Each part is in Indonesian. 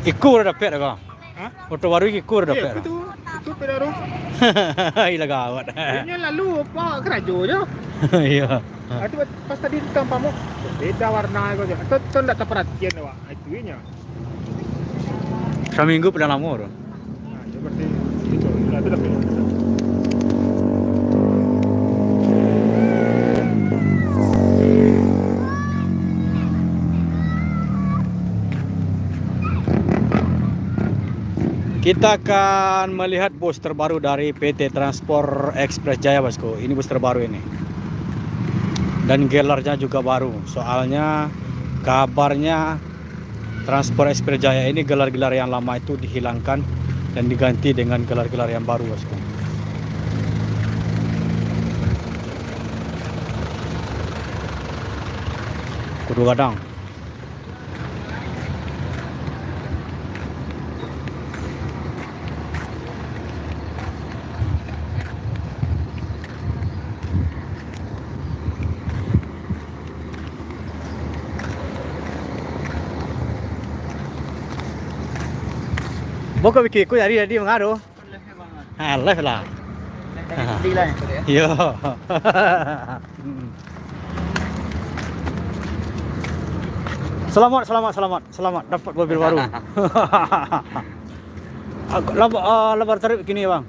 Ikut udah dapat kau. Hah? Motor baru ikut udah dapat. Itu pedaro. Ila gawat. Ini lalu apa kerajo je. Iya. Itu pas tadi tampamu beda warna kau je. Itu enggak terperhatian awak. Itu nya. Seminggu pernah lama tu. Nah, itu berarti itu dah. Kita akan melihat bus terbaru dari PT Transport Express Jaya, bosku. Ini bus terbaru ini. Dan gelarnya juga baru. Soalnya kabarnya Transport Express Jaya ini gelar-gelar yang lama itu dihilangkan dan diganti dengan gelar-gelar yang baru, bosku. Kudu Gadang. Boko bikin ku dari mengaruh. Live lah. Yo. Selamat dapat mobil baru. Lebar tarif gini bang.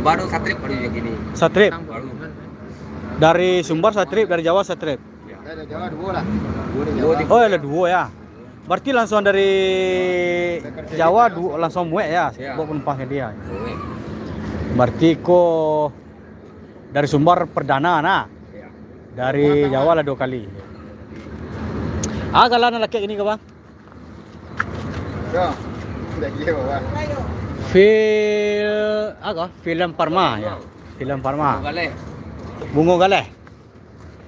Baru satrip baru yang gini. Satrip. Baru. Dari Sumbar satrip, dari Jawa satrip. Ada Jawa dua lah. Oh ada dua ya. Berarti langsung dari Jawa langsung muek ya, bawa penumpangnya dia. Berarti kok dari Sumbar perdana nah. Dari Jawa lah 2 kali. Kalau anak laki ini ke bang? Ya. Sudah gila bang. Film Parma ya. Film Parma. Galeh. Bungo Galeh.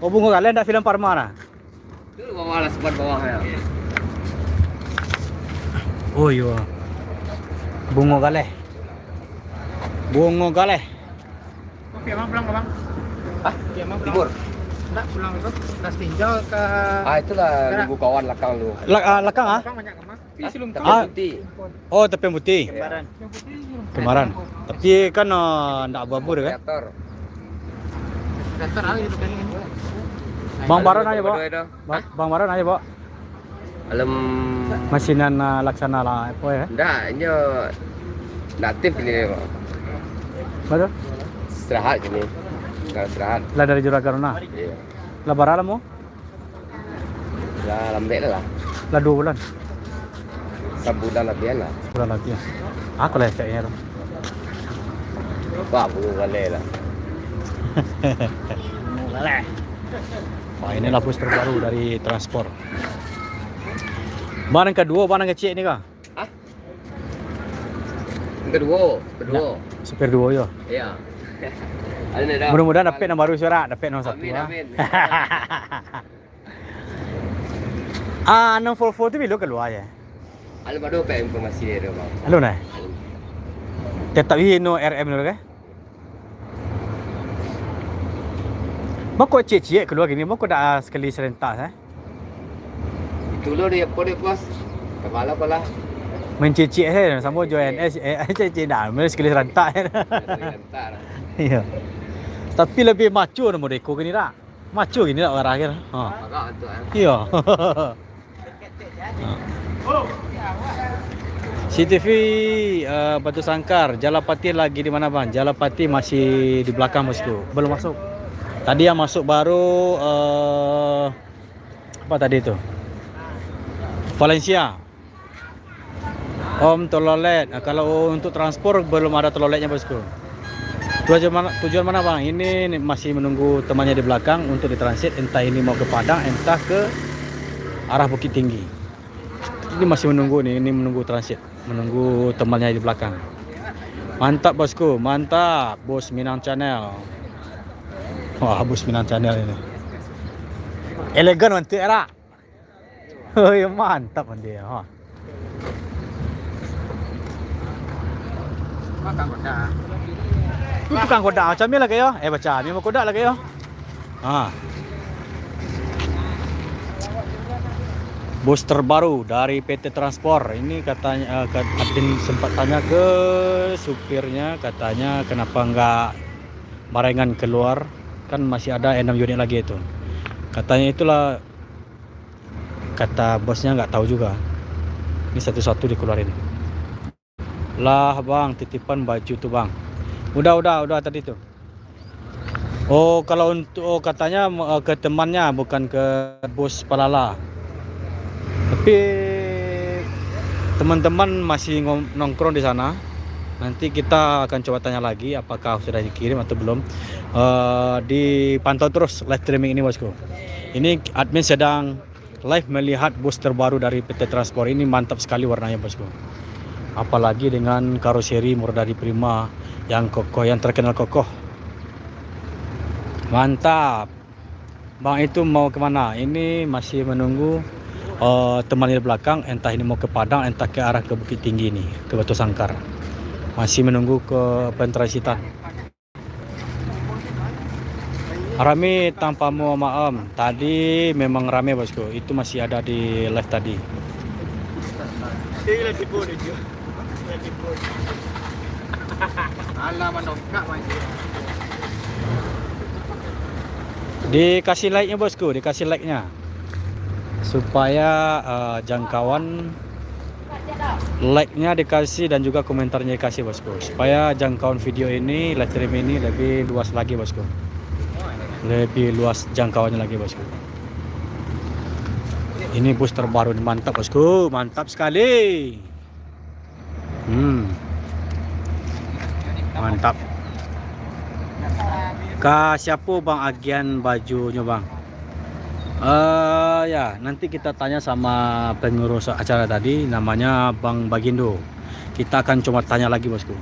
Oh Bungo Galeh ndak film Parma nah. Itu bawah lah sebat bawah ya. Oh iya. Bungo Galeh. Bungo Galeh. Oke, emang pulang bang? Hah? Emang Timur. Enggak pulang itu. Tas tinjau ke Itulah nunggu kawan lakang lu. Lakang ah? Bang banyak kemana? Tapi putih. Oh tepi putih. Kemarin. Kemarin. Tapi kan ndak abu-abu deh kan? Reaktor. Daftar aja itu kan. Bang Baron aja, Pak. Hah? Bang Baron aja, Pak. Alam Masinan laksana lah apa ya? ndak nya natif ini Pak. Betul? Istirahat ini. Kalau istirahat. Lah dari Juragan nah. Iya. Lah barala mo? Lah lambek lah. Lah 2 bulan. Sebulan lebihan lah. Bulan lagi ya. Aku lah kayaknya. Wah, belum galeh lah. Wah, inilah bus terbaru dari transport. Mana kedua, mana kecil ni kah? Hah? Kedua. Supir dua ya. Iya. Ada dah. Mudah-mudahan dapat yang baru suara, dapat nomor 1. Amin. Nang Volvo tu bila keluar ya? Ada baru apa informasi dia bang? Halo nah. Tetap no RM dulu kan? Mak cek keluar gini, mak dah sekali serentak Itu lo dia apa dia bos? Kepala pala. Mencicik saya sama join cek dah, mesti sekali serentak. Entar. Iya. Tapi lebih macu nama deko gini dah. Macu gini dah orang akhir. Ha. Agak tu kan. Iya. CTV Batu Sangkar, Jalapati lagi di mana bang? Jalapati masih di belakang bosku, belum masuk. Tadi yang masuk baru apa tadi itu? Valencia. Om Tololet. Kalau untuk transport belum ada Tololetnya bosku. Tujuan mana bang? Ini masih menunggu temannya di belakang untuk ditransit. Entah ini mau ke Padang, entah ke arah Bukit Tinggi. Ini masih menunggu nih, ini menunggu transit, menunggu temannya di belakang. Mantap bosku, mantap. Bos Minang Channel. Wah, Bos Minang Channel ini. Elegan nanti era. Oh, mantap dia. Ha. Makan koda. Itu tukang kodak macam ni lah kayo. Baca, ni mau kodak lah kayo. Ha. bus terbaru dari PT Transport. Ini katanya admin sempat tanya ke supirnya, katanya kenapa nggak barengan keluar, kan masih ada 6 unit lagi itu. Katanya itulah, kata bosnya nggak tahu juga. Ini satu-satu dikeluarin. Lah bang, titipan baju tuh bang. Udah tadi tuh. Oh kalau untuk katanya ke temannya, bukan ke bos Palala. Tapi teman-teman masih nongkrong di sana. Nanti kita akan coba tanya lagi apakah sudah dikirim atau belum. Dipantau terus live streaming ini bosku. Ini admin sedang live melihat bus terbaru dari PT Transport. Ini mantap sekali warnanya bosku. Apalagi dengan karoseri Murah dari Prima yang kokoh, yang terkenal kokoh. Mantap. Bang itu mau kemana? Ini masih menunggu teman di belakang, entah ini mau ke Padang, entah ke arah ke Bukit Tinggi nih, ke Batu Sangkar. Masih menunggu ke pentransita. Rame tanpa mau maaf. Tadi memang rame bosku. Itu masih ada di live tadi. Dikasih like-nya bosku, dikasih like-nya. Supaya jangkauan like-nya dikasih dan juga komentarnya dikasih bosku, supaya jangkauan video ini, live stream ini lebih luas lagi bosku, lebih luas jangkauannya lagi bosku. Ini bus terbaru, mantap bosku, mantap sekali. Mantap. Siapa bang agian bajunya bang? Ya nanti kita tanya sama pengurus acara tadi, namanya Bang Bagindo. Kita akan coba tanya lagi bosku.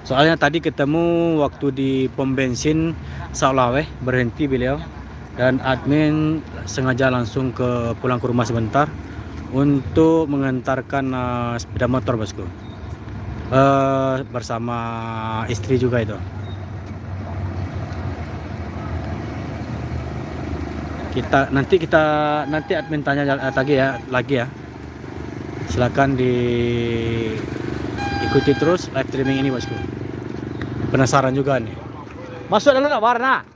Soalnya tadi ketemu waktu di pom bensin Saulaweh, berhenti beliau, dan admin sengaja langsung pulang ke rumah sebentar untuk mengantarkan sepeda motor bosku, bersama istri juga itu. Nanti admin tanya lagi ya. Silakan diikuti terus live streaming ini bosku. Penasaran juga nih. Masuk dalam warna.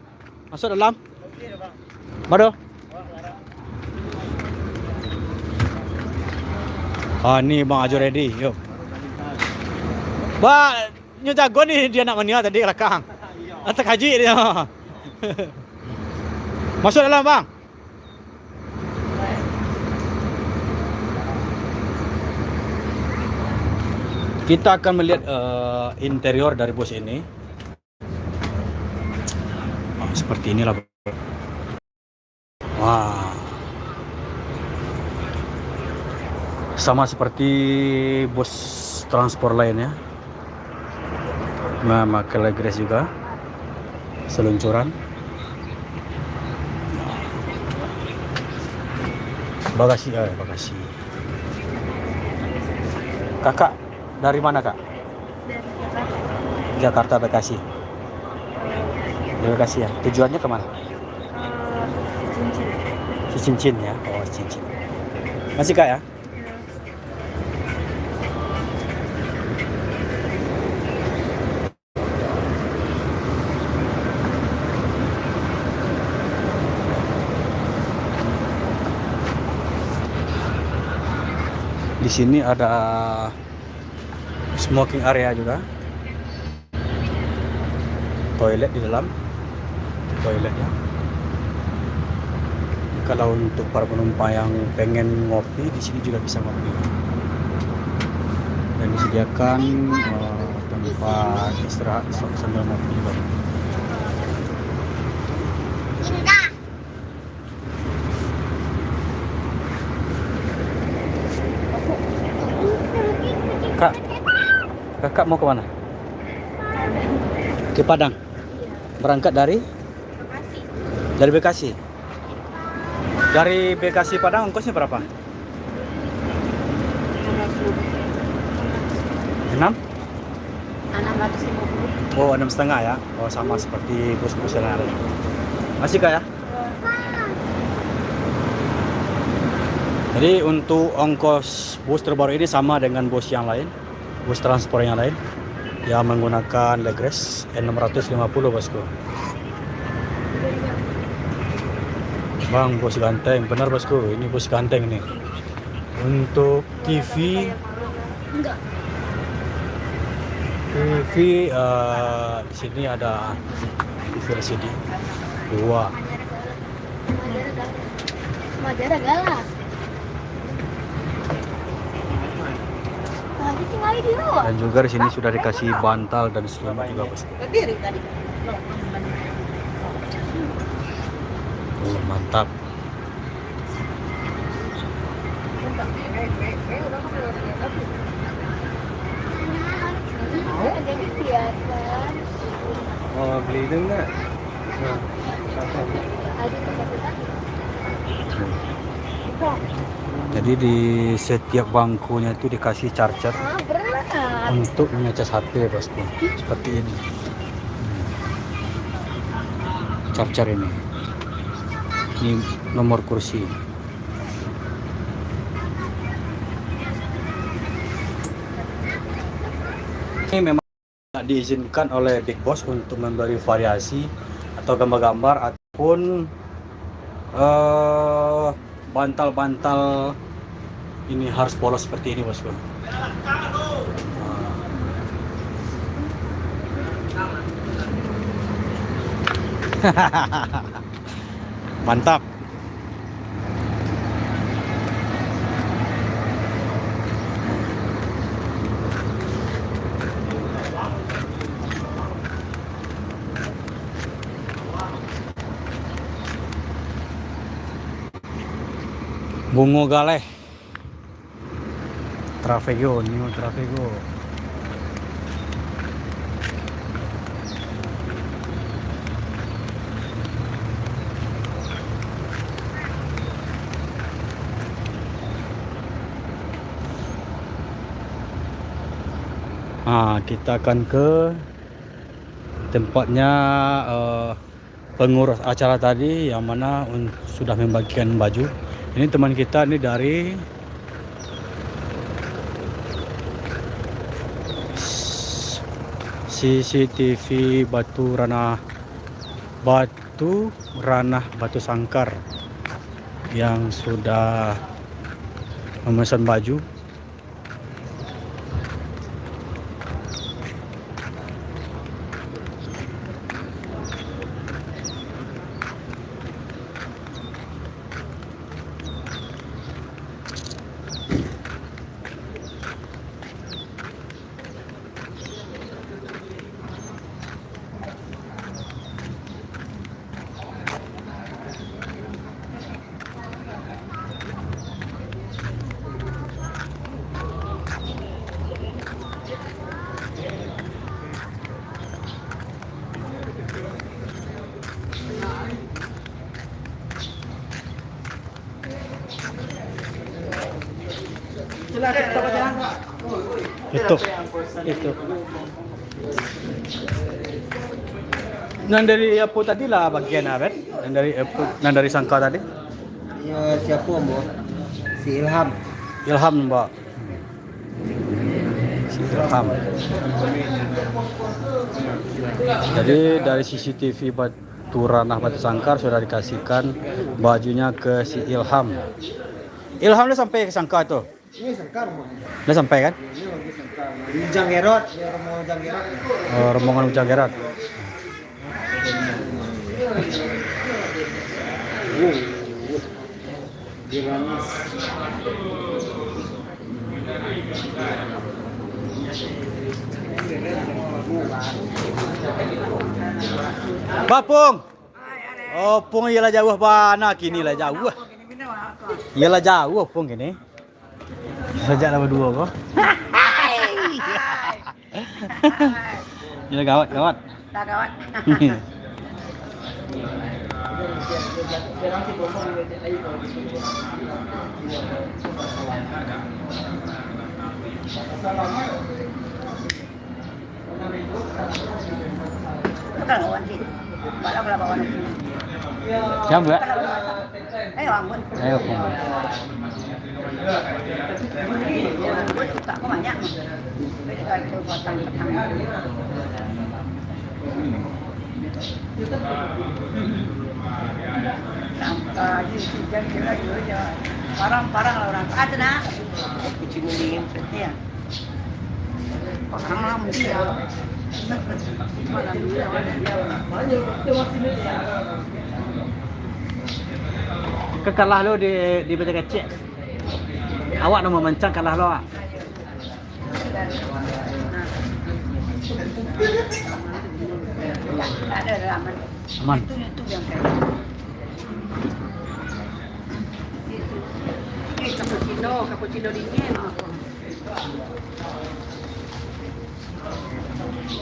Masuk dalam. Mado. Nih Bang Ajo ready. Yuk. Bang, nyo jago nih dia nak mania tadi belakang. Atak haji dia. Masuk dalam bang. Kita akan melihat interior dari bus ini. Seperti inilah. Wah. Sama seperti bus transport lainnya. Memakai grass juga. Seluncuran. Bagasi. Kakak dari mana kak? Dari Jakarta. Bekasi. Dari Bekasi ya. Tujuannya kemana? Cincin ya. Oh cincin. Masih kak ya? Di sini ada smoking area juga, toilet di dalam, toiletnya. Kalau untuk para penumpang yang pengen ngopi, di sini juga bisa ngopi. Dan disediakan tempat istirahat sambil ngopi juga. Kakak mau ke mana? Ke Padang. Berangkat dari? Bekasi. Dari Bekasi. Dari Bekasi Padang ongkosnya berapa? 6? 650. Oh, 6,5 ya. Oh, sama seperti bus-bus yang lain. Masih kak ya? Jadi untuk ongkos bus terbaru ini sama dengan bus yang lain, bus transport yang lain yang menggunakan Legres N650 bosku. Bang, bus ganteng, benar bosku, ini bus ganteng nih. Untuk TV, di sini ada TV LCD 2. Madara galak. Lagi tinggal di luar. Dan juga di sini sudah dikasih bantal dan selimut juga bosku. Oh, mantap. Jadi kelihatan. Oh, beli itu enggak? Jadi di setiap bangkunya itu dikasih charger Berat. untuk mengecas HP bosku. Seperti ini. Charger ini. Ini nomor kursi. Ini memang tidak diizinkan oleh Big Boss untuk memberi variasi atau gambar-gambar ataupun bantal-bantal ini harus polos seperti ini bosku. Mantap. Bungo Galeh Trafego, New Trafego. Kita akan ke tempatnya pengurus acara tadi yang mana sudah membagikan baju. Ini teman kita ini dari CCTV Batu Ranah Batu Sangkar yang sudah memesan baju. Itu. Nan dari apa tadi lah bagian apa? Nan dari Sangka tadi? Ya, siapa Mbak? Si Ilham. Ilham Mbak. Si Ilham. Jadi dari CCTV Batu Ranah Batu Sangkar sudah dikasihkan bajunya ke si Ilham. Ilham udah sampai ke Sangka itu? Ini Sangkar Mbak. Udah sampai kan? Ini lagi Sangkar. Di Janggerot, di Rombongan Janggerot. Oh, rombongan Janggerot. Diramis. Bapung. Oh, pung ialah jauh bana kini lah jauh. Ialah jauh pung kini. Sejak lah berdua kok. Ialah gawat. Tak kawan. Siap, Mbak? Ayo, ampun. Ayo, Pung. Suka kok banyak. Mereka itu potong-potong. Parang-parang lah orang ada nak. Kucing dingin seperti ya. Parang lah mesti ya. Kekalah lo di baca kecil. Awak nak memancang kalah lo. Ada aman. Aman. Itu yang kayak. Cappuccino dingin.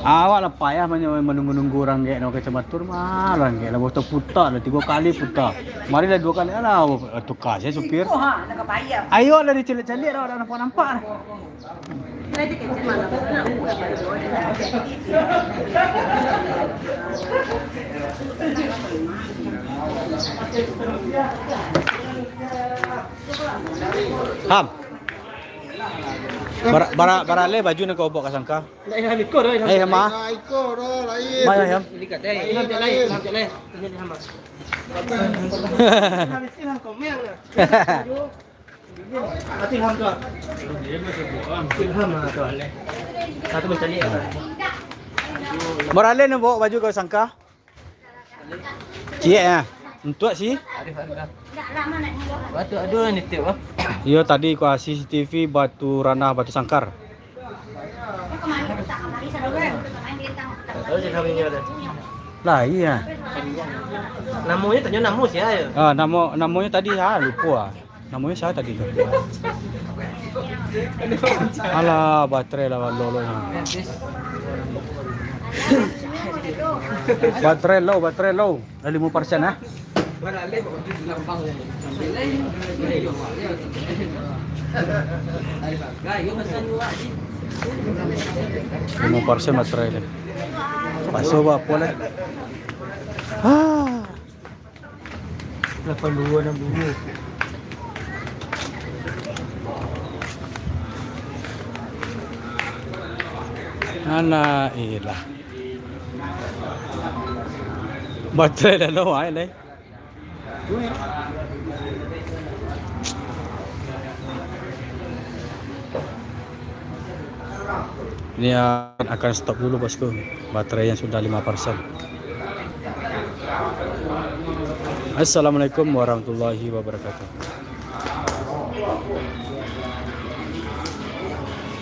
Awak lah payah menunggu-nunggu orang kayak nak kecamatur malah kayak lah botol putar lah 3 kali putar. Mari lah 2 kali lah tukar saya supir. Oh ha, nak payah. Ayo lah diceli-celi dah nak nampak dah. Nanti kecil mana? Ham. Bara le baju nak kau bawa kasangka. Lain ikut dah. Eh ma. Ikut dah lain. Ma ya. Ini kat lain. Ini kat lain. Ini kat lain. Ini di hamba. Habis ini ham komen lah. Hati ham tu. Ham tu le. Satu macam ni. Bara le nak bawa baju kau sangka. Cie ya. Untuk sih. Tak lama nak buat. Batu ada ni tiap ah. Yo tadi ku CCTV batu ranah batu sangkar. Kemana tak kemari sana orang. Main dia tahu. Tahu je kami ni ada. Lah iya. Namanya tanya nama siapa ya? Ah namanya tadi lupa. Namanya siapa tadi? Alah baterai lah lolo. Baterai low. Dah 5% ah. Barale kok di lambang ni. Gayo masan gua ni. 5% baterai dia. Pasal apa lah? Ah. 82 bunyi. Anak ilah. Baterai dah low ai leh. Ini akan stop dulu bosku. Baterai yang sudah 5%. Assalamualaikum warahmatullahi wabarakatuh.